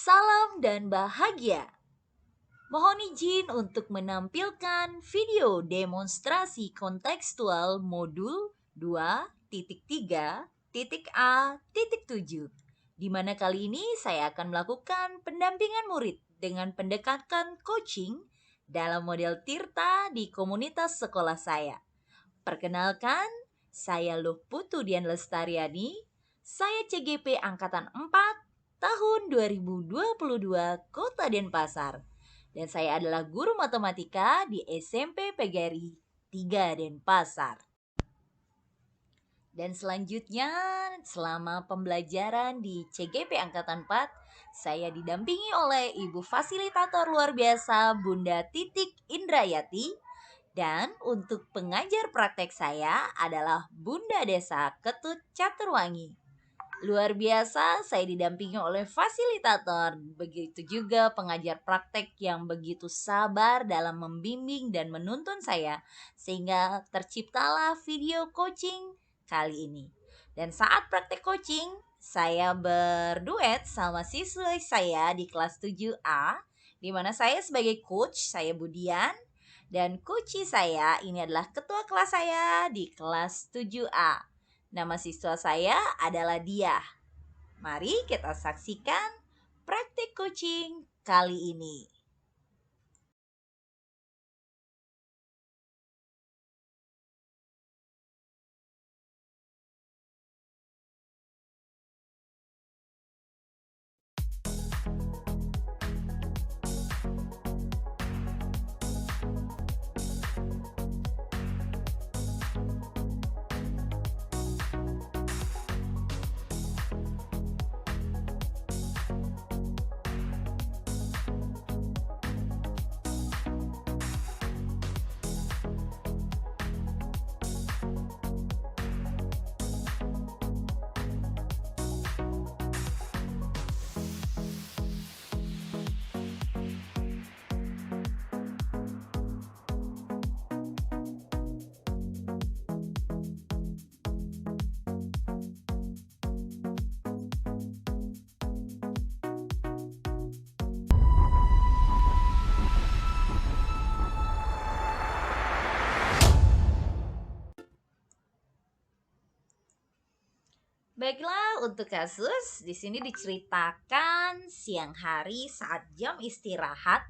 Salam dan bahagia. Mohon izin untuk menampilkan video demonstrasi kontekstual modul 2.3.A.7, di mana kali ini saya akan melakukan pendampingan murid dengan pendekatan coaching dalam model Tirta di komunitas sekolah saya. Perkenalkan, saya Luhputu Dian Lestariani, saya CGP Angkatan 4 tahun 2022 Kota Denpasar. Dan saya adalah guru matematika di SMP PGRI 3 Denpasar. Dan selanjutnya, selama pembelajaran di CGP Angkatan 4, saya didampingi oleh Ibu Fasilitator luar biasa Bunda Titik Indrayati. Dan untuk pengajar praktek saya adalah Bunda Desa Ketut Caturwangi. Luar biasa, saya didampingi oleh fasilitator. Begitu juga pengajar praktek yang begitu sabar dalam membimbing dan menuntun saya, sehingga terciptalah video coaching kali ini. Dan saat praktek coaching, saya berduet sama siswa saya di kelas 7A, di mana saya sebagai coach, saya Budian, dan coach saya ini adalah ketua kelas saya di kelas 7A. Nama siswa saya adalah Diah. Mari kita saksikan praktik coaching kali ini. Baiklah, untuk kasus di sini diceritakan siang hari saat jam istirahat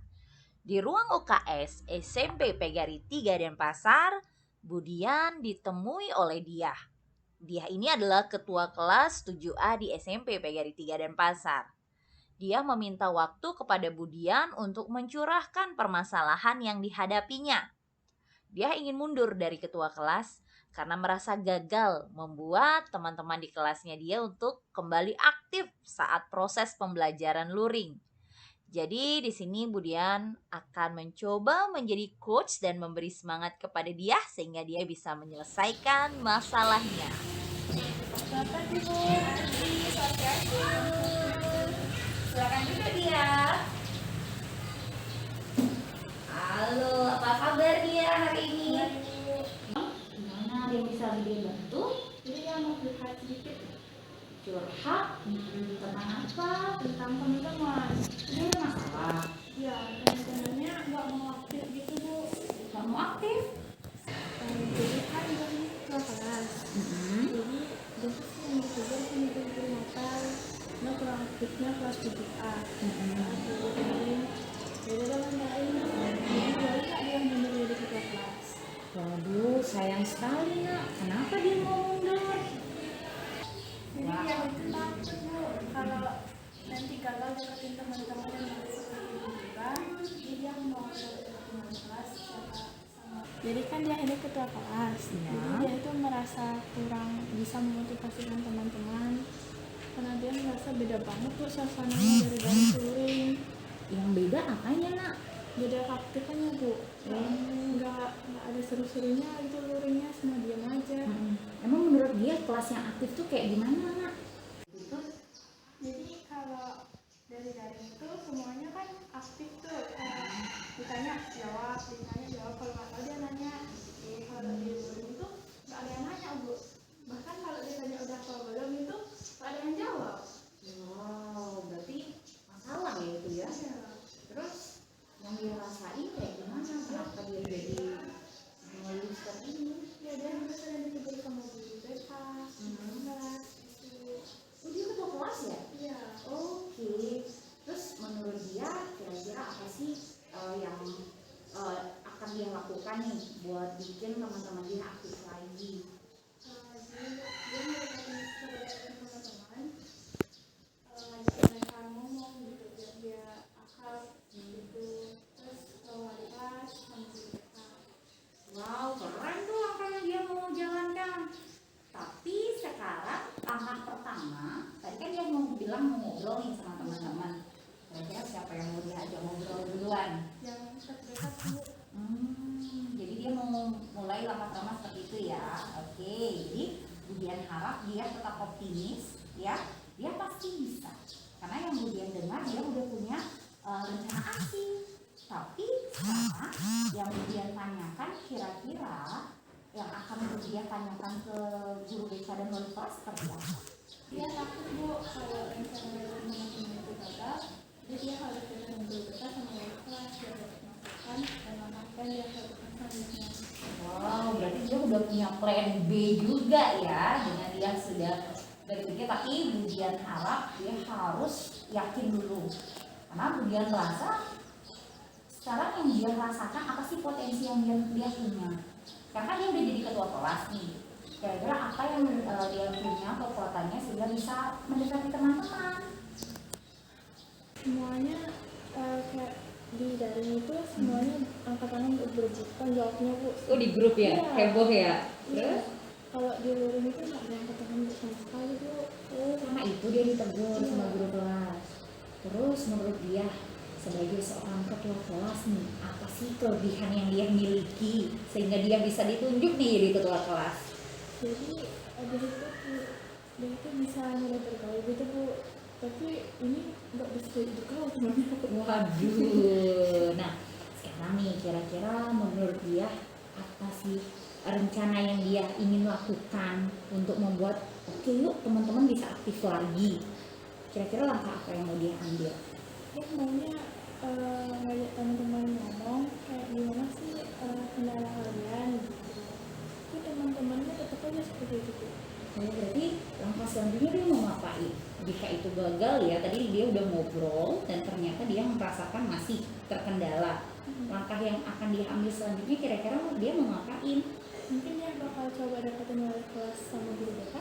di ruang UKS SMP PGRI 3 Denpasar, Budian ditemui oleh Diah. Diah ini adalah ketua kelas 7A di SMP PGRI 3 Denpasar. Dia meminta waktu kepada Budian untuk mencurahkan permasalahan yang dihadapinya. Dia ingin mundur dari ketua kelas karena merasa gagal membuat teman-teman di kelasnya dia untuk kembali aktif saat proses pembelajaran luring. Jadi di sini Budian akan mencoba menjadi coach dan memberi semangat kepada dia sehingga dia bisa menyelesaikan masalahnya. Selamat Ibu. Silakan juga dia. Halo, apa kabar dia hari ini? Gimana, ada yang bisa dia bantu? Jadi yang mau curhat sedikit. Curhat? Tentang apa? Tentang teman-teman. Ini ada masalah? Ya, teman-temannya nggak mau aktif gitu Bu. Gak mau aktif? Jadi kan dari kelas kelas. Jadi besok sih yang dikejar kan itu Natal. Nah kurang aktifnya kelas 7A. Kemarin beda dengan lain. Jadi boleh nggak dia mundur dari ketua kelas? Waduh, sayang sekali nak. Kenapa dia mau mundur? Jadi dia itu takut Bu, kalau nanti gagal deketin teman-teman yang nggak seperti itu juga, jadi dia mau deketin kelas sama. Jadi kan dia ini ketua kelas, Ya. jadi dia itu merasa kurang bisa memotivasikan teman-teman karena dia merasa beda banget tuh suasananya dari luring. Yang beda apanya nak? Beda aktifnya Bu, nggak ada seru-serunya gitu luringnya, semua diam aja. Emang menurut dia kelas yang aktif tuh kayak gimana nak? Jadi kalau dari daring itu semuanya kan aktif tuh, ditanya jawab, kalau nggak tahu dia nanya. Kalau di luring itu nggak ada yang nanya Bu, bahkan kalau ditanya udah tahu belum itu nggak ada yang jawab. Wow, berarti masalah kira-kira apa sih yang akan dia lakukan nih buat bikin teman-teman dia aktif lagi? Dia mendekati teman-teman, ngajak mereka ngomong gitu biar dia akrab gitu, terus wali kelas sama guru BK. Wow, keren tuh langkah yang dia mau jalankan. Tapi sekarang langkah pertama, tadi kan dia mau bilang mau ngobrol nih sama teman-teman. Kira-kira siapa yang mau diajak ngobrol duluan? Yang terdekat Bu. Jadi dia mau mulai langkah pertama seperti itu ya. Oke, jadi Budian harap dia tetap optimis ya. Dia pasti bisa. Karena yang Budian dengar dia udah punya rencana aksi. Tapi sekarang yang Budian tanyakan kira-kira yang akan Budian tanyakan ke guru BK dan wali kelas seperti apa? Dia takut Bu kalau rencana teman-teman itu gagal, jadi dia harus dengan guru BK sama wali kelas biar dapat masukan dan langkah yang dia lakukan selanjutnya. Wow, berarti dia udah punya plan B juga ya dengan dia sudah berpikir. Tapi Budian harap dia harus yakin dulu, karena Budian merasa sekarang yang dia rasakan apa sih potensi yang dia punya. Karena dia udah jadi ketua kelas nih, kira-kira apa yang dia punya kekuatannya sehingga bisa mendekati teman-teman. Semuanya kayak di daring itu semuanya angkat tangan untuk berebutan jawabnya Bu. Oh, di grup ya? Iya. Heboh ya? Iya. Kalau di luring itu nggak ada angkat tangan sama sekali Bu. Oh, karena itu dia ditegur Iya. sama guru kelas. Terus menurut dia sebagai seorang ketua kelas nih, apa sih kelebihan yang dia miliki sehingga dia bisa ditunjuk nih jadi ketua kelas? Jadi abis itu dia itu bisa mulai bergaul gitu Bu. Tapi ini nggak bisa bergaul temannya. Waduh. Nah, sekarang nih kira-kira menurut dia apa sih rencana yang dia ingin lakukan untuk membuat oke yuk teman-teman bisa aktif lagi? Kira-kira langkah apa yang mau dia ambil? Dia maunya ngajak teman-teman ngomong kayak gimana sih kendala kalian gitu. Tapi teman-temannya tetap aja seperti itu Bu. Oh, berarti langkah selanjutnya dia mau ngapain? Jika itu gagal ya, tadi dia udah ngobrol dan ternyata dia merasakan masih terkendala. Langkah yang akan dia ambil selanjutnya kira-kira dia mau ngapain? Mungkin dia bakal coba dapetin wali kelas sama guru BK.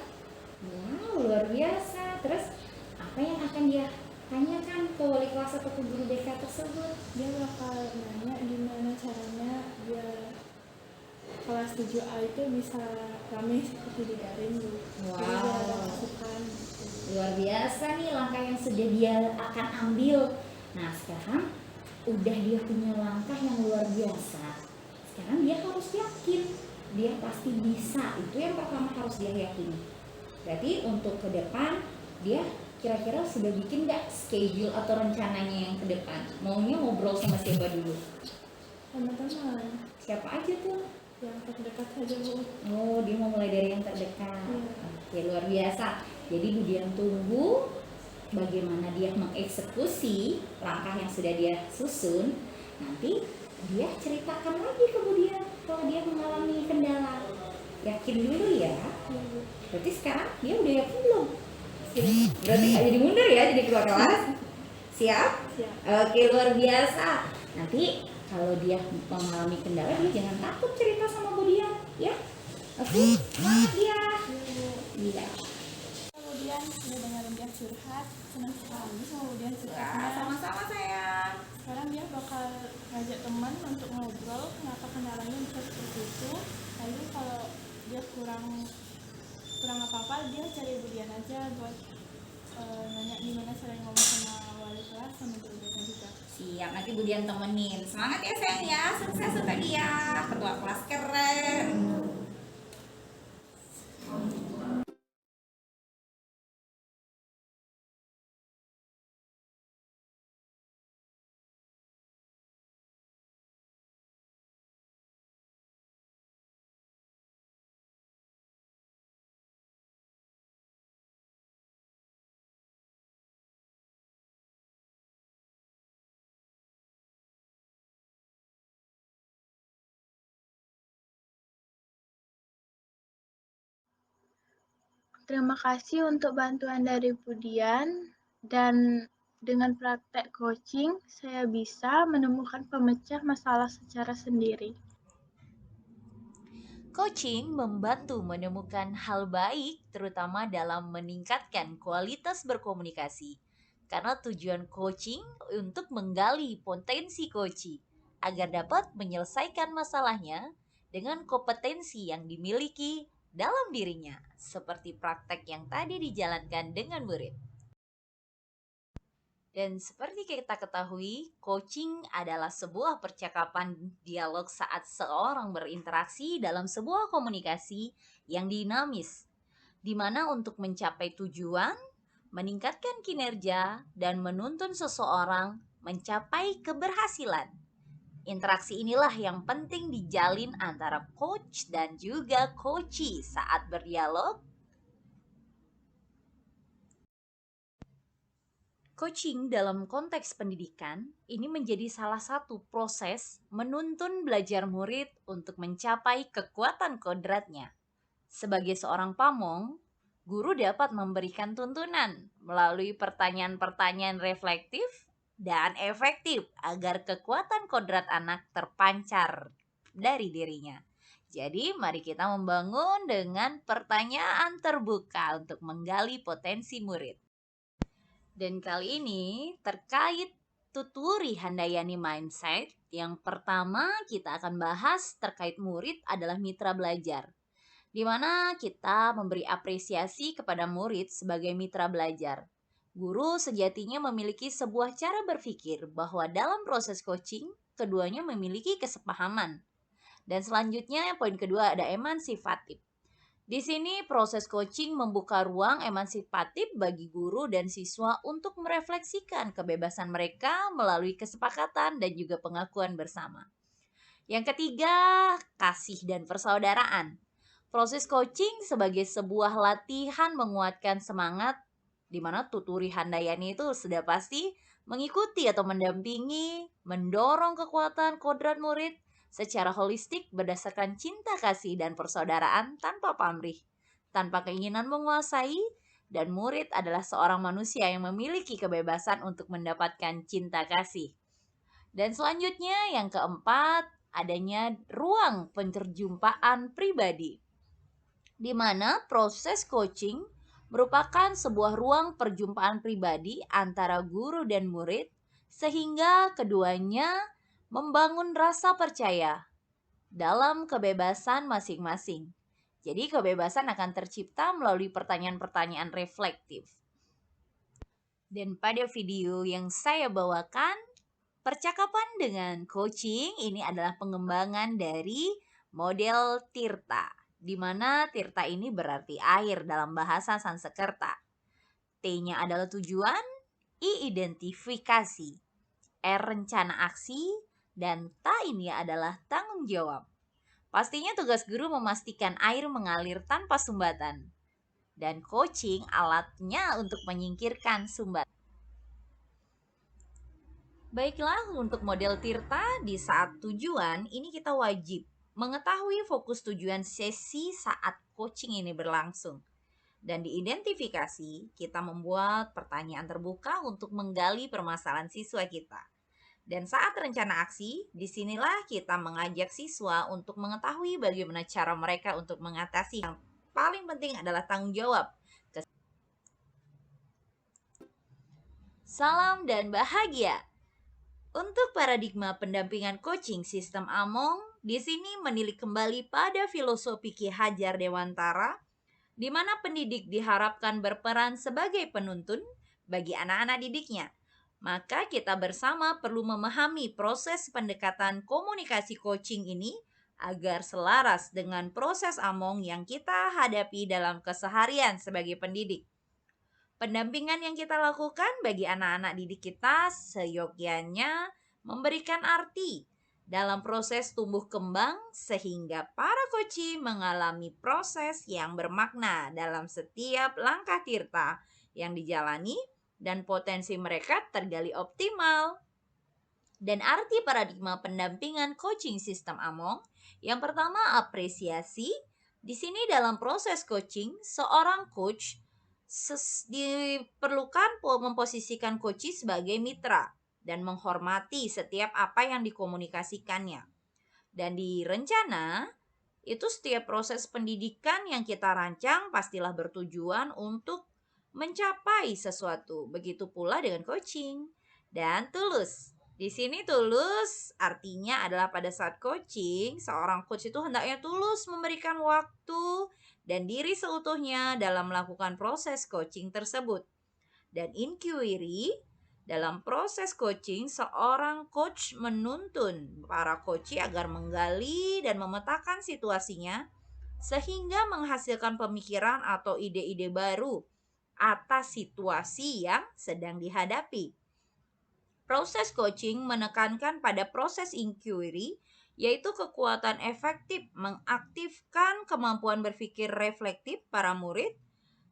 Wow, luar biasa. Terus apa yang akan dia tanyakan ke wali kelas atau ke guru BK tersebut? Dia bakal nanya gimana caranya biar kelas 7A itu bisa ramai seperti di daring Bu. Jadi biar ada masukan gitu. Luar biasa nih langkah yang sudah dia akan ambil. Nah, sekarang udah dia punya langkah yang luar biasa. Sekarang dia harus yakin dia pasti bisa. Itu yang pertama harus dia yakini. Berarti untuk ke depan dia kira-kira sudah bikin nggak schedule atau rencananya yang ke depan? Maunya ngobrol sama siapa dulu? Teman-teman Siapa aja tuh? yang terdekat saja Bu. Oh, dia mau mulai dari yang terdekat. Iya. Oke, luar biasa. Jadi Budian tunggu bagaimana dia mengeksekusi langkah yang sudah dia susun. Nanti dia ceritakan lagi ke Budian kalau dia mengalami kendala. Yakin dulu ya. Iya Bu. Berarti sekarang dia udah yakin belum? Berarti nggak jadi mundur ya jadi keluar kelas. Siap? Siap. Oke, luar biasa. Nanti kalau dia mengalami kendala dia jangan takut cerita sama Budian ya. Oke, semangat dia. Iya. Kemudian udah dengerin dia curhat, senang sekali sama Budian Wah, curhatnya. sama-sama sayang. Sekarang dia bakal ngajak teman untuk ngobrol kenapa kendalanya bisa seperti itu. Lalu kalau dia kurang apa-apa dia cari Budian aja buat nanya gimana cara ngomong sama wali kelas sama guru BK juga. Siap, nanti Budian temenin. Semangat ya sayang ya, sukses untuk dia. Ketua kelas keren. Terima kasih untuk bantuan dari Budian dan Dengan praktek coaching, saya bisa menemukan pemecah masalah secara sendiri. Coaching membantu menemukan hal baik, terutama dalam meningkatkan kualitas berkomunikasi. Karena tujuan coaching untuk menggali potensi coach agar dapat menyelesaikan masalahnya dengan kompetensi yang dimiliki dalam dirinya, seperti praktek yang tadi dijalankan dengan murid. Dan seperti kita ketahui, coaching adalah sebuah percakapan dialog saat seorang berinteraksi dalam sebuah komunikasi yang dinamis, di mana untuk mencapai tujuan, meningkatkan kinerja, dan menuntun seseorang mencapai keberhasilan. Interaksi inilah yang penting dijalin antara coach dan juga coachee saat berdialog. Coaching dalam konteks pendidikan ini menjadi salah satu proses menuntun belajar murid untuk mencapai kekuatan kodratnya. Sebagai seorang pamong, guru dapat memberikan tuntunan melalui pertanyaan-pertanyaan reflektif dan efektif agar kekuatan kodrat anak terpancar dari dirinya. Jadi, mari kita membangun dengan pertanyaan terbuka untuk menggali potensi murid. Dan kali ini terkait tuturi Handayani Mindset, yang pertama kita akan bahas terkait murid adalah mitra belajar. Di mana kita memberi apresiasi kepada murid sebagai mitra belajar. Guru sejatinya memiliki sebuah cara berpikir bahwa dalam proses coaching, keduanya memiliki kesepahaman. Dan selanjutnya poin kedua ada emansipatif. Di sini proses coaching membuka ruang emansipatif bagi guru dan siswa untuk merefleksikan kebebasan mereka melalui kesepakatan dan juga pengakuan bersama. Yang ketiga, kasih dan persaudaraan. Proses coaching sebagai sebuah latihan menguatkan semangat, di mana tuturi Handayani itu sudah pasti mengikuti atau mendampingi, mendorong kekuatan kodrat murid secara holistik berdasarkan cinta kasih dan persaudaraan tanpa pamrih, tanpa keinginan menguasai, dan murid adalah seorang manusia yang memiliki kebebasan untuk mendapatkan cinta kasih. Dan selanjutnya yang keempat, adanya ruang penterjumpaan pribadi, di mana proses coaching merupakan sebuah ruang perjumpaan pribadi antara guru dan murid, sehingga keduanya membangun rasa percaya dalam kebebasan masing-masing. Jadi kebebasan akan tercipta melalui pertanyaan-pertanyaan reflektif. Dan pada video yang saya bawakan, percakapan dengan coaching ini adalah pengembangan dari model Tirta, di mana Tirta ini berarti air dalam bahasa Sanskerta. T-nya adalah tujuan, I identifikasi, R rencana aksi, dan ta ini adalah tanggung jawab. Pastinya tugas guru memastikan air mengalir tanpa sumbatan. Dan coaching alatnya untuk menyingkirkan sumbatan. Baiklah, untuk model Tirta di saat tujuan, ini kita wajib mengetahui fokus tujuan sesi saat coaching ini berlangsung. Dan di identifikasi, kita membuat pertanyaan terbuka untuk menggali permasalahan siswa kita. Dan saat rencana aksi, disinilah kita mengajak siswa untuk mengetahui bagaimana cara mereka untuk mengatasi. Yang paling penting adalah tanggung jawab. Salam dan bahagia. Untuk paradigma pendampingan coaching sistem Among, di sini menilik kembali pada filosofi Ki Hajar Dewantara, di mana pendidik diharapkan berperan sebagai penuntun bagi anak-anak didiknya. Maka kita bersama perlu memahami proses pendekatan komunikasi coaching ini agar selaras dengan proses Among yang kita hadapi dalam keseharian sebagai pendidik. Pendampingan yang kita lakukan bagi anak-anak didik kita seyogyanya memberikan arti dalam proses tumbuh kembang sehingga para coachee mengalami proses yang bermakna dalam setiap langkah Tirta yang dijalani dan potensi mereka tergali optimal. Dan arti paradigma pendampingan coaching sistem Among, yang pertama apresiasi. Di sini dalam proses coaching, seorang coach Diperlukan memposisikan coach sebagai mitra dan menghormati setiap apa yang dikomunikasikannya. Dan di rencana, itu setiap proses pendidikan yang kita rancang pastilah bertujuan untuk mencapai sesuatu. Begitu pula dengan coaching dan tulus. Di sini tulus artinya adalah pada saat coaching, seorang coach itu hendaknya tulus memberikan waktu dan diri seutuhnya dalam melakukan proses coaching tersebut. Dan inquiry, dalam proses coaching, seorang coach menuntun para coach agar menggali dan memetakan situasinya sehingga menghasilkan pemikiran atau ide-ide baru atas situasi yang sedang dihadapi. Proses coaching menekankan pada proses inquiry, yaitu kekuatan efektif mengaktifkan kemampuan berpikir reflektif para murid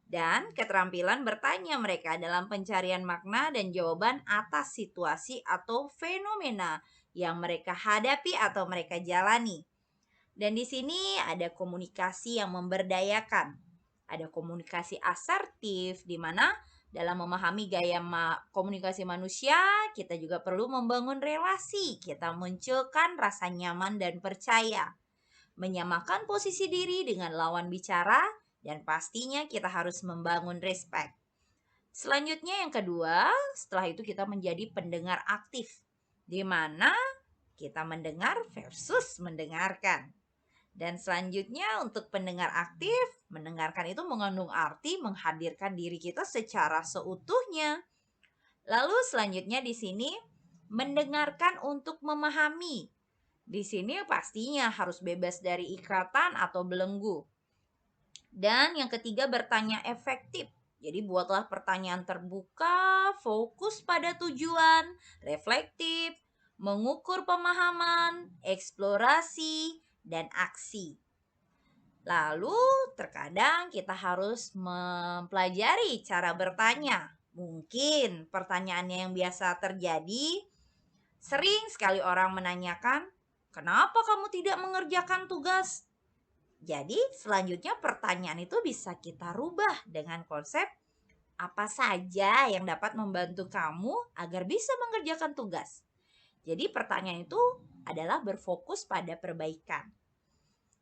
dan keterampilan bertanya mereka dalam pencarian makna dan jawaban atas situasi atau fenomena yang mereka hadapi atau mereka jalani. Dan di sini ada komunikasi yang memberdayakan. Ada komunikasi asertif di mana dalam memahami gaya komunikasi manusia, kita juga perlu membangun relasi. Kita munculkan rasa nyaman dan percaya. Menyamakan posisi diri dengan lawan bicara, dan pastinya kita harus membangun respect. Selanjutnya yang kedua, setelah itu kita menjadi pendengar aktif. Di mana kita mendengar versus mendengarkan. Dan selanjutnya untuk pendengar aktif, mendengarkan itu mengandung arti menghadirkan diri kita secara seutuhnya. Lalu selanjutnya di sini mendengarkan untuk memahami. Di sini pastinya harus bebas dari ikatan atau belenggu. Dan yang ketiga bertanya efektif. Jadi buatlah pertanyaan terbuka, fokus pada tujuan, reflektif, mengukur pemahaman, eksplorasi, dan aksi. Lalu terkadang kita harus mempelajari cara bertanya. Mungkin pertanyaannya yang biasa terjadi, sering sekali orang menanyakan, "Kenapa kamu tidak mengerjakan tugas?" Jadi selanjutnya pertanyaan itu bisa kita rubah dengan konsep apa saja yang dapat membantu kamu agar bisa mengerjakan tugas. Jadi pertanyaan itu adalah berfokus pada perbaikan.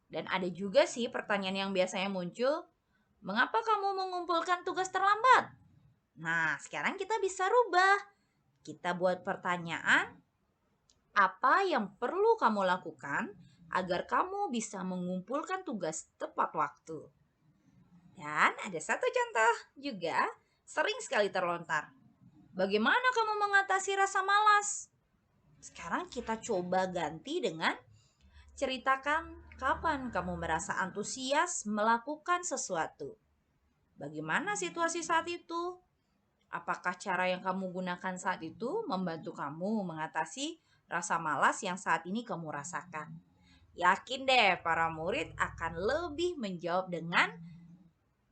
Dan ada juga sih pertanyaan yang biasanya muncul, mengapa kamu mengumpulkan tugas terlambat? Nah, sekarang kita bisa rubah. Kita buat pertanyaan, apa yang perlu kamu lakukan agar kamu bisa mengumpulkan tugas tepat waktu? Dan ada satu contoh juga sering sekali terlontar. Bagaimana kamu mengatasi rasa malas? Sekarang kita coba ganti dengan ceritakan kapan kamu merasa antusias melakukan sesuatu. Bagaimana situasi saat itu? Apakah cara yang kamu gunakan saat itu membantu kamu mengatasi rasa malas yang saat ini kamu rasakan? Yakin deh para murid akan lebih menjawab dengan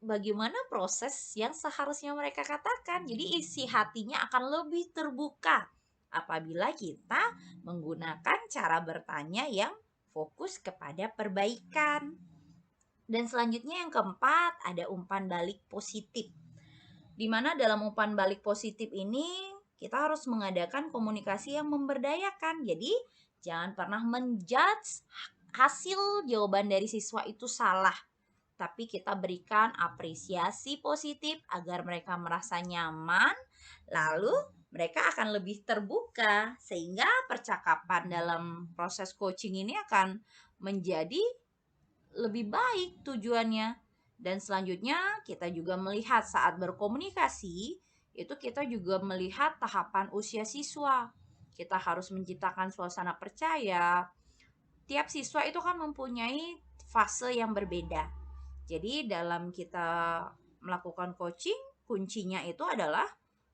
bagaimana proses yang seharusnya mereka katakan. Jadi isi hatinya akan lebih terbuka apabila kita menggunakan cara bertanya yang fokus kepada perbaikan. Dan selanjutnya yang keempat, ada umpan balik positif. Di mana dalam umpan balik positif ini kita harus mengadakan komunikasi yang memberdayakan. Jadi jangan pernah menjudge hasil jawaban dari siswa itu salah. Tapi kita berikan apresiasi positif agar mereka merasa nyaman. Lalu mereka akan lebih terbuka sehingga percakapan dalam proses coaching ini akan menjadi lebih baik tujuannya. Dan selanjutnya kita juga melihat saat berkomunikasi, itu kita juga melihat tahapan usia siswa. Kita harus menciptakan suasana percaya. Tiap siswa itu kan mempunyai fase yang berbeda. Jadi dalam kita melakukan coaching, kuncinya itu adalah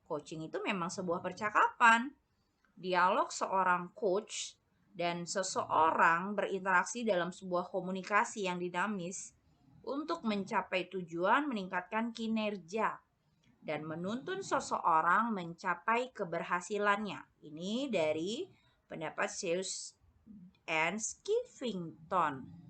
coaching itu memang sebuah percakapan. Dialog seorang coach dan seseorang berinteraksi dalam sebuah komunikasi yang dinamis untuk mencapai tujuan meningkatkan kinerja dan menuntun seseorang mencapai keberhasilannya. Ini dari pendapat Seuss and Skeffington.